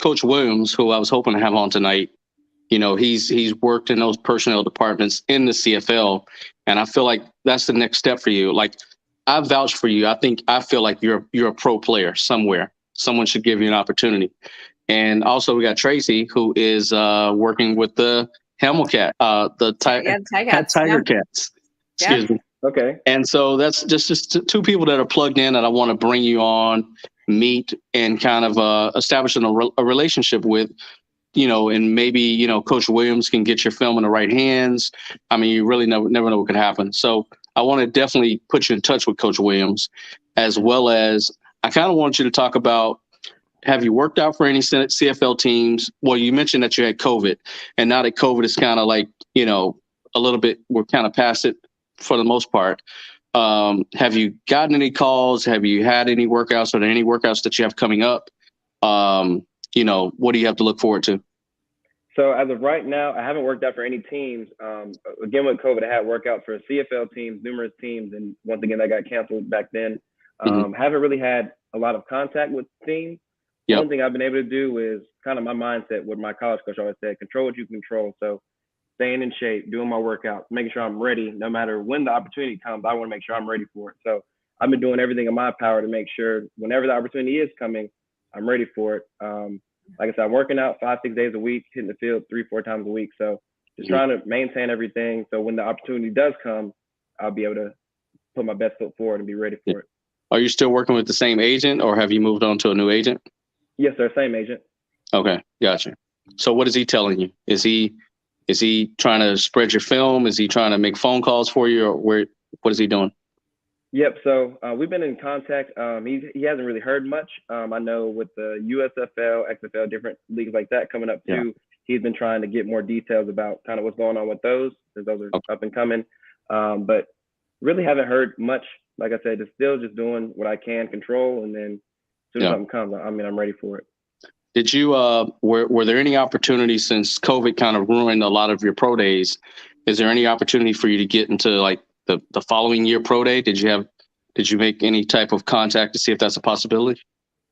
Coach Williams, who I was hoping to have on tonight, he's worked in those personnel departments in the CFL. And I feel like that's the next step for you. Like, I vouch for you. I feel like you're a pro player somewhere. Someone should give you an opportunity. And also we got Tracy, who is working with the Hamilcat, the Tiger Cats. Excuse me. Okay. And so that's just two people that are plugged in that I want to bring you on, meet, and kind of establishing a relationship with, and maybe, Coach Williams can get your film in the right hands. I mean, you really never know what could happen. So I want to definitely put you in touch with Coach Williams, as well as I kind of want you to talk about, have you worked out for any CFL teams? Well, you mentioned that you had COVID, and now that COVID is kind of like, a little bit, we're kind of past it for the most part. Have you gotten any calls? Have you had any workouts? Are there any workouts that you have coming up? What do you have to look forward to? So as of right now, I haven't worked out for any teams. Again, with COVID, I had workouts for CFL teams, numerous teams, and once again, that got canceled back then. Haven't really had a lot of contact with teams. Yep. One thing I've been able to do is kind of my mindset, what my college coach always said, control what you can control. So staying in shape, doing my workouts, making sure I'm ready. No matter when the opportunity comes, I want to make sure I'm ready for it. So I've been doing everything in my power to make sure whenever the opportunity is coming, I'm ready for it. Like I said, I'm working out 5-6 days a week, hitting the field 3-4 times a week. So just trying to maintain everything. So when the opportunity does come, I'll be able to put my best foot forward and be ready for it. Are you still working with the same agent, or have you moved on to a new agent? Yes, sir. Same agent. Okay, gotcha. So what is he telling you? Is he trying to spread your film? Is he trying to make phone calls for you, or what is he doing? Yep. So we've been in contact. He hasn't really heard much. I know with the USFL, XFL, different leagues like that coming up too. He's been trying to get more details about kind of what's going on with those, because those are up and coming. But really haven't heard much. Like I said, it's still just doing what I can control, and then as soon as something comes, I'm ready for it. Did you were there any opportunities, since COVID kind of ruined a lot of your pro days? Is there any opportunity for you to get into like the following year pro day? Did you make any type of contact to see if that's a possibility?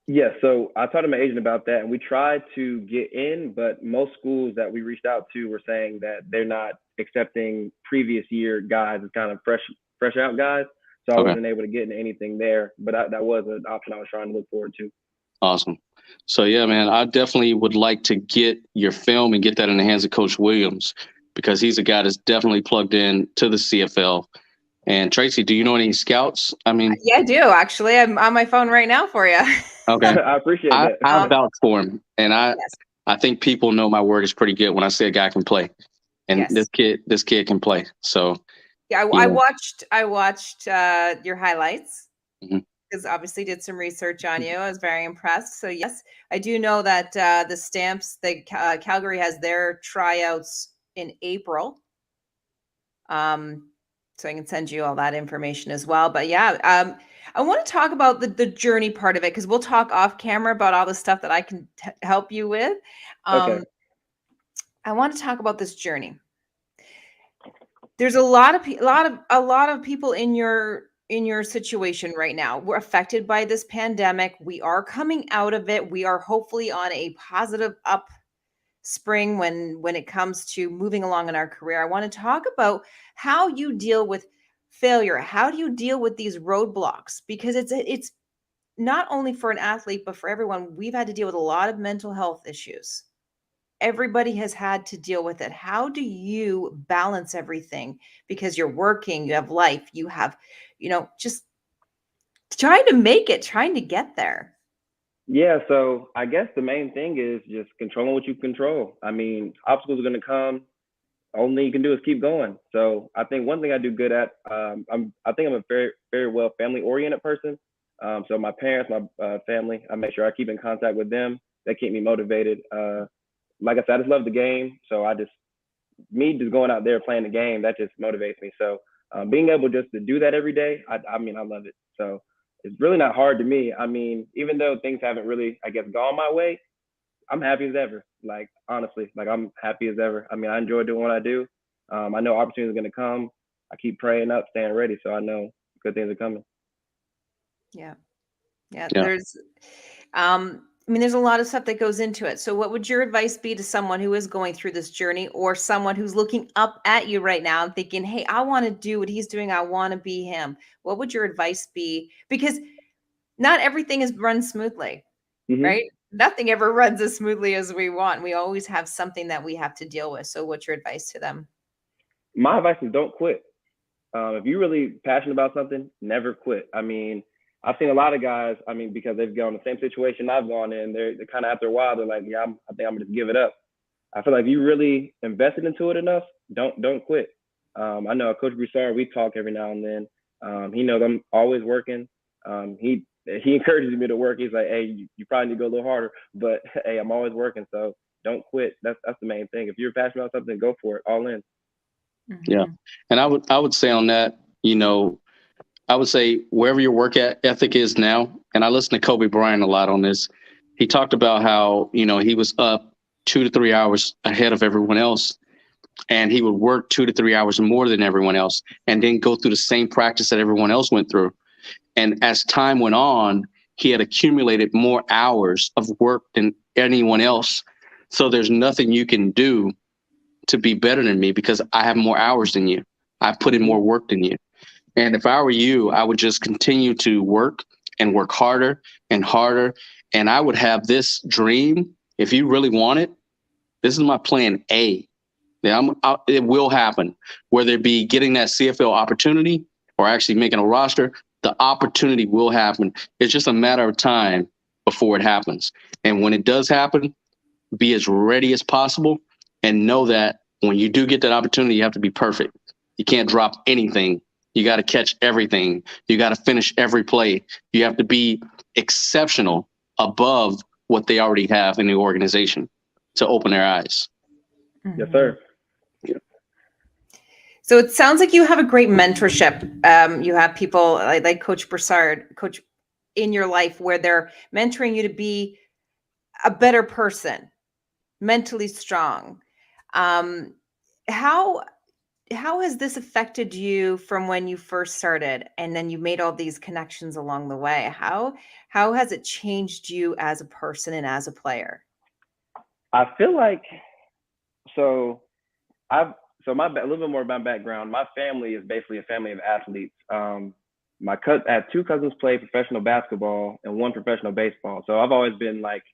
Yeah, so I talked to my agent about that, and we tried to get in, but most schools that we reached out to were saying that they're not accepting previous year guys as kind of fresh out guys. So I wasn't able to get into anything there, but that was an option I was trying to look forward to. Awesome. So yeah, man, I definitely would like to get your film and get that in the hands of Coach Williams, because he's a guy that's definitely plugged in to the CFL. And Tracy, do you know any scouts? I mean, yeah, I do actually. I'm on my phone right now for you. Okay, I appreciate that. I vouch for him, and I think people know my word is pretty good when I say a guy can play, and this kid can play. So yeah, I watched your highlights. Because obviously did some research on you. I was very impressed. So yes, I do know that the Stamps, Calgary has their tryouts in April. So I can send you all that information as well. But yeah, I want to talk about the journey part of it, because we'll talk off camera about all the stuff that I can help you with. I want to talk about this journey. There's a lot of people in your situation right now. We're affected by this pandemic. We are coming out of it. We are hopefully on a positive upspring when it comes to moving along in our career. I want to talk about how you deal with failure. How do you deal with these roadblocks? Because it's not only for an athlete, but for everyone. We've had to deal with a lot of mental health issues. Everybody has had to deal with it. How do you balance everything? Because you're working, you have life, you have, just trying to make it, trying to get there. Yeah, so I guess the main thing is just controlling what you control. I mean, obstacles are going to come. Only you can do is keep going. So I think one thing I do good at, I think I'm a very, very well family-oriented person. So my parents, my family, I make sure I keep in contact with them. They keep me motivated. Like I said, I just love the game. So just going out there playing the game, that just motivates me. So being able just to do that every day, I mean, I love it. So it's really not hard to me. I mean, even though things haven't really, I guess, gone my way, I'm happy as ever. Like, honestly, like I'm happy as ever. I mean, I enjoy doing what I do. I know opportunities are going to come. I keep praying up, staying ready. So I know good things are coming. Yeah. There's, there's a lot of stuff that goes into it. So what would your advice be to someone who is going through this journey, or someone who's looking up at you right now and thinking, hey, I want to do what he's doing. I want to be him. What would your advice be? Because not everything is run smoothly, right? Nothing ever runs as smoothly as we want. We always have something that we have to deal with. So what's your advice to them? My advice is don't quit. If you're really passionate about something, never quit. I mean, I've seen a lot of guys, because they've gone the same situation I've gone in, they're kind of after a while, they're like, yeah, I think I'm gonna just give it up. I feel like if you really invested into it enough, don't quit. I know Coach Broussard, we talk every now and then. He knows I'm always working. He encourages me to work. He's like, hey, you probably need to go a little harder, but hey, I'm always working. So don't quit. That's the main thing. If you're passionate about something, go for it, all in. Yeah. And I would say on that, I would say wherever your work ethic is now, and I listen to Kobe Bryant a lot on this. He talked about how, he was up 2 to 3 hours ahead of everyone else, and he would work 2 to 3 hours more than everyone else, and then go through the same practice that everyone else went through. And as time went on, he had accumulated more hours of work than anyone else. So there's nothing you can do to be better than me, because I have more hours than you. I've put in more work than you. And if I were you, I would just continue to work and work harder and harder. And I would have this dream. If you really want it, this is my plan A. It will happen, whether it be getting that CFL opportunity or actually making a roster. The opportunity will happen. It's just a matter of time before it happens. And when it does happen, be as ready as possible and know that when you do get that opportunity, you have to be perfect. You can't drop anything. You got to catch everything. You got to finish every play. You have to be exceptional above what they already have in the organization to open their eyes. Yes, sir. So it sounds like you have a great mentorship. You have people like Coach Broussard, Coach, in your life where they're mentoring you to be a better person, mentally strong. How has this affected you from when you first started, and then you made all these connections along the way? How has it changed you as a person and as a player? I feel like a little bit more about my background. My family is basically a family of athletes. I have two cousins play professional basketball and one professional baseball. So I've always been like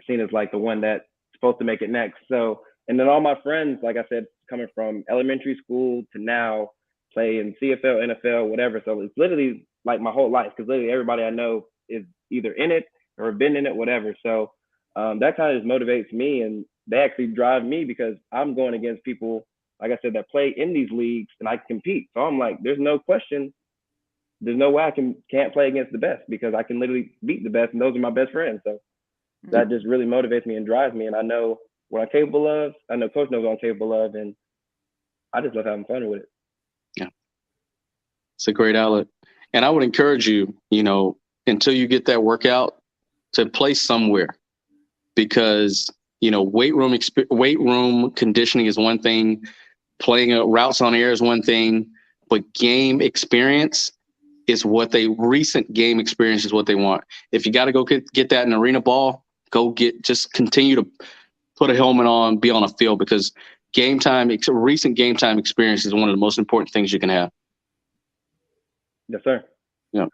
seen as like the one that's supposed to make it next. So, and then all my friends, like I said, coming from elementary school to now, play in CFL, NFL, whatever. So it's literally like my whole life, because literally everybody I know is either in it or been in it, whatever. So that kind of just motivates me, and they actually drive me because I'm going against people, like I said, that play in these leagues, and I compete. So I'm like, there's no question. There's no way I can't play against the best, because I can literally beat the best, and those are my best friends. So that just really motivates me and drives me. And I know what I'm capable of. I know Coach knows what I'm capable of, and I just love having fun with it. Yeah. It's a great outlet. And I would encourage you, until you get that workout, to play somewhere, because, weight room conditioning is one thing, playing routes on air is one thing, but game experience is recent game experience is what they want. If you got to go get that in arena ball, just continue to put a helmet on, be on a field, because recent game time experience is one of the most important things you can have. Yes, sir. Yeah.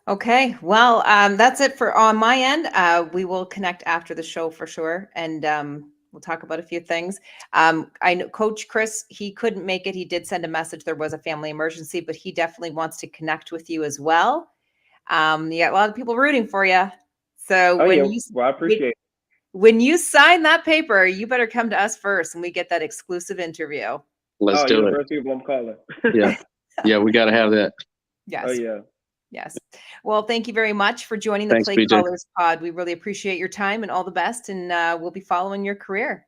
Okay. Well, that's it on my end. We will connect after the show for sure. And we'll talk about a few things. I know Coach Chris, he couldn't make it. He did send a message. There was a family emergency, but he definitely wants to connect with you as well. You got a lot of people rooting for you. So I appreciate it. When you sign that paper, you better come to us first, and we get that exclusive interview. Let's do it. First people I'm calling. Yeah. Yeah, we got to have that. Yes. Oh, yeah. Yes. Well, thank you very much for joining the Play Callers Pod. We really appreciate your time, and all the best, and we'll be following your career.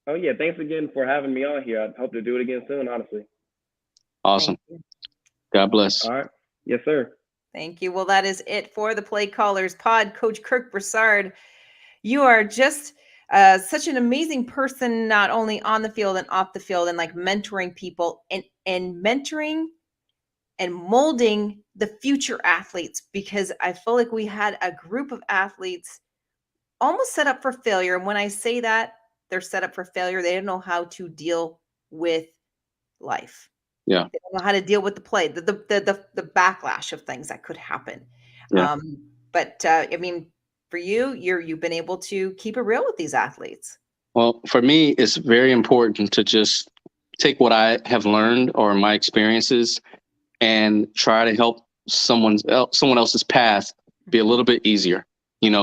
Oh, yeah. Thanks again for having me on here. I hope to do it again soon, honestly. Awesome. God bless. All right. Yes, sir. Thank you. Well, that is it for the Play Callers Pod. Coach Kirk Broussard, you are just such an amazing person, not only on the field and off the field, and like mentoring people and mentoring and molding the future athletes, because I feel like we had a group of athletes almost set up for failure. And when I say that, they're set up for failure, they don't know how to deal with life. Yeah. They don't know how to deal with the play, the backlash of things that could happen. Yeah. But I mean, for you've been able to keep it real with these athletes. Well, for me, it's very important to just take what I have learned or my experiences and try to help someone else's path be a little bit easier,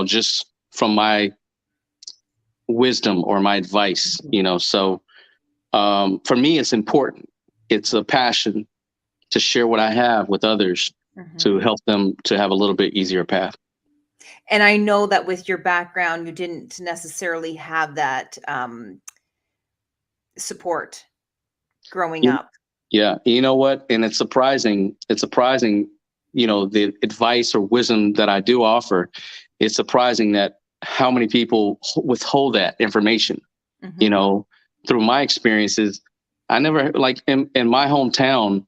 just from my wisdom or my advice, So for me, it's important. It's a passion to share what I have with others to help them to have a little bit easier path. And I know that with your background, you didn't necessarily have that support growing up. Yeah. You know what? And it's surprising, the advice or wisdom that I do offer. It's surprising that how many people withhold that information, through my experiences. I never, like in my hometown,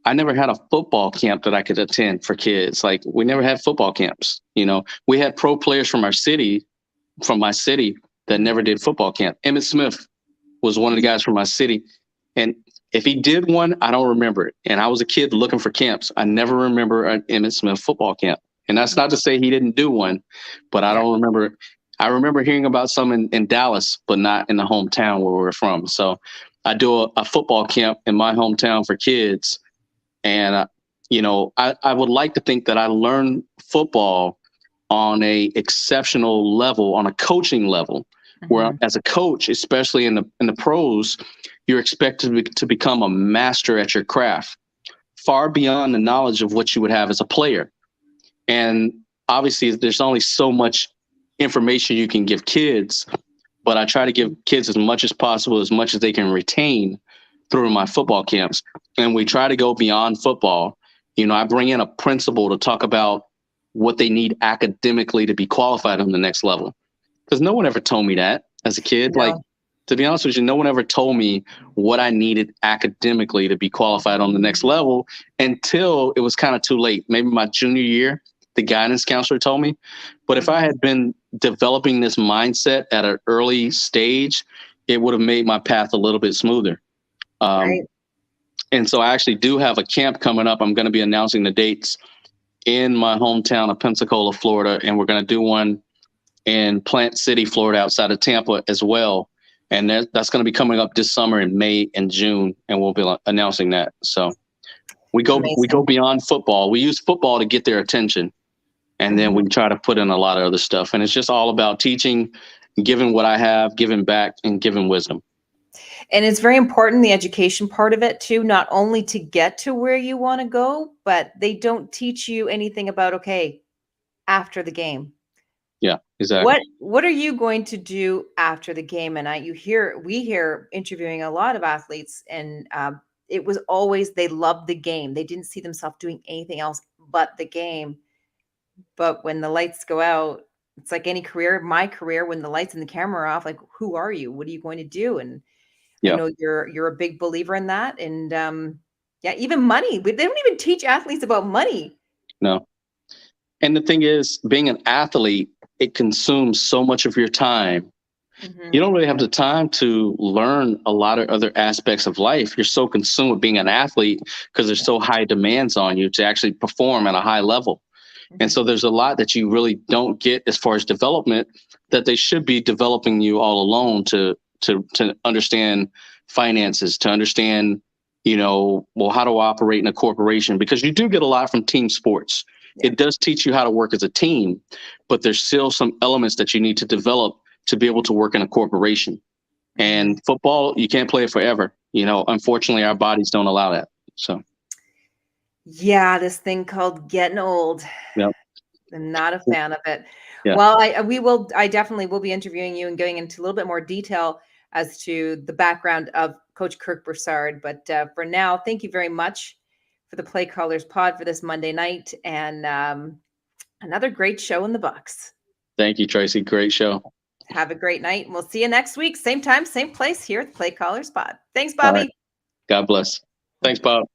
I never had a football camp that I could attend for kids. Like, we never had football camps. We had pro players from my city that never did football camp. Emmitt Smith was one of the guys from my city. And if he did one, I don't remember it. And I was a kid looking for camps. I never remember an Emmitt Smith football camp. And that's not to say he didn't do one, but I don't remember. I remember hearing about some in Dallas, but not in the hometown where we're from. So I do a football camp in my hometown for kids. And I would like to think that I learned football on a exceptional level, on a coaching level, where as a coach, especially in the pros, you're expected to become a master at your craft, far beyond the knowledge of what you would have as a player. And obviously, there's only so much information you can give kids, but I try to give kids as much as possible, as much as they can retain through my football camps. And we try to go beyond football. I bring in a principal to talk about what they need academically to be qualified on the next level. Because no one ever told me that as a kid. No. Like, to be honest with you, no one ever told me what I needed academically to be qualified on the next level until it was kind of too late. Maybe my junior year, the guidance counselor told me. But if I had been developing this mindset at an early stage, it would have made my path a little bit smoother. Right. And so I actually do have a camp coming up. I'm going to be announcing the dates in my hometown of Pensacola, Florida, and we're going to do one in Plant City, Florida, outside of Tampa as well. And that's going to be coming up this summer in May and June, and we'll be announcing that. So we go beyond football. We use football to get their attention, and then we try to put in a lot of other stuff. And it's just all about teaching, giving what I have, giving back, and giving wisdom. And it's very important, the education part of it too, not only to get to where you want to go, but they don't teach you anything about, okay, after the game. Yeah, exactly. What are you going to do after the game? And we hear interviewing a lot of athletes, and it was always, they loved the game. They didn't see themselves doing anything else but the game. But when the lights go out, it's like any career, my career, when the lights and the camera are off, like, who are you? What are you going to do? And I know you're a big believer in that. And even money. They don't even teach athletes about money. No. And the thing is, being an athlete, it consumes so much of your time. You don't really have the time to learn a lot of other aspects of life. You're so consumed with being an athlete because there's so high demands on you to actually perform at a high level. And so there's a lot that you really don't get as far as development that they should be developing you all alone to understand finances, to understand, how do I operate in a corporation? Because you do get a lot from team sports. Yeah. It does teach you how to work as a team, but there's still some elements that you need to develop to be able to work in a corporation. And football, you can't play it forever. Unfortunately, our bodies don't allow that. So. Yeah, this thing called getting old. Yep. I'm not a fan of it. Yeah. Well, I definitely will be interviewing you and going into a little bit more detail as to the background of Coach Kirk Broussard. But for now, thank you very much for the Play Callers Pod for this Monday night, and another great show in the books. Thank you, Tracy. Great show. Have a great night. And we'll see you next week. Same time, same place here at the Play Callers Pod. Thanks, Bobby. Right. God bless. Thanks, Bob.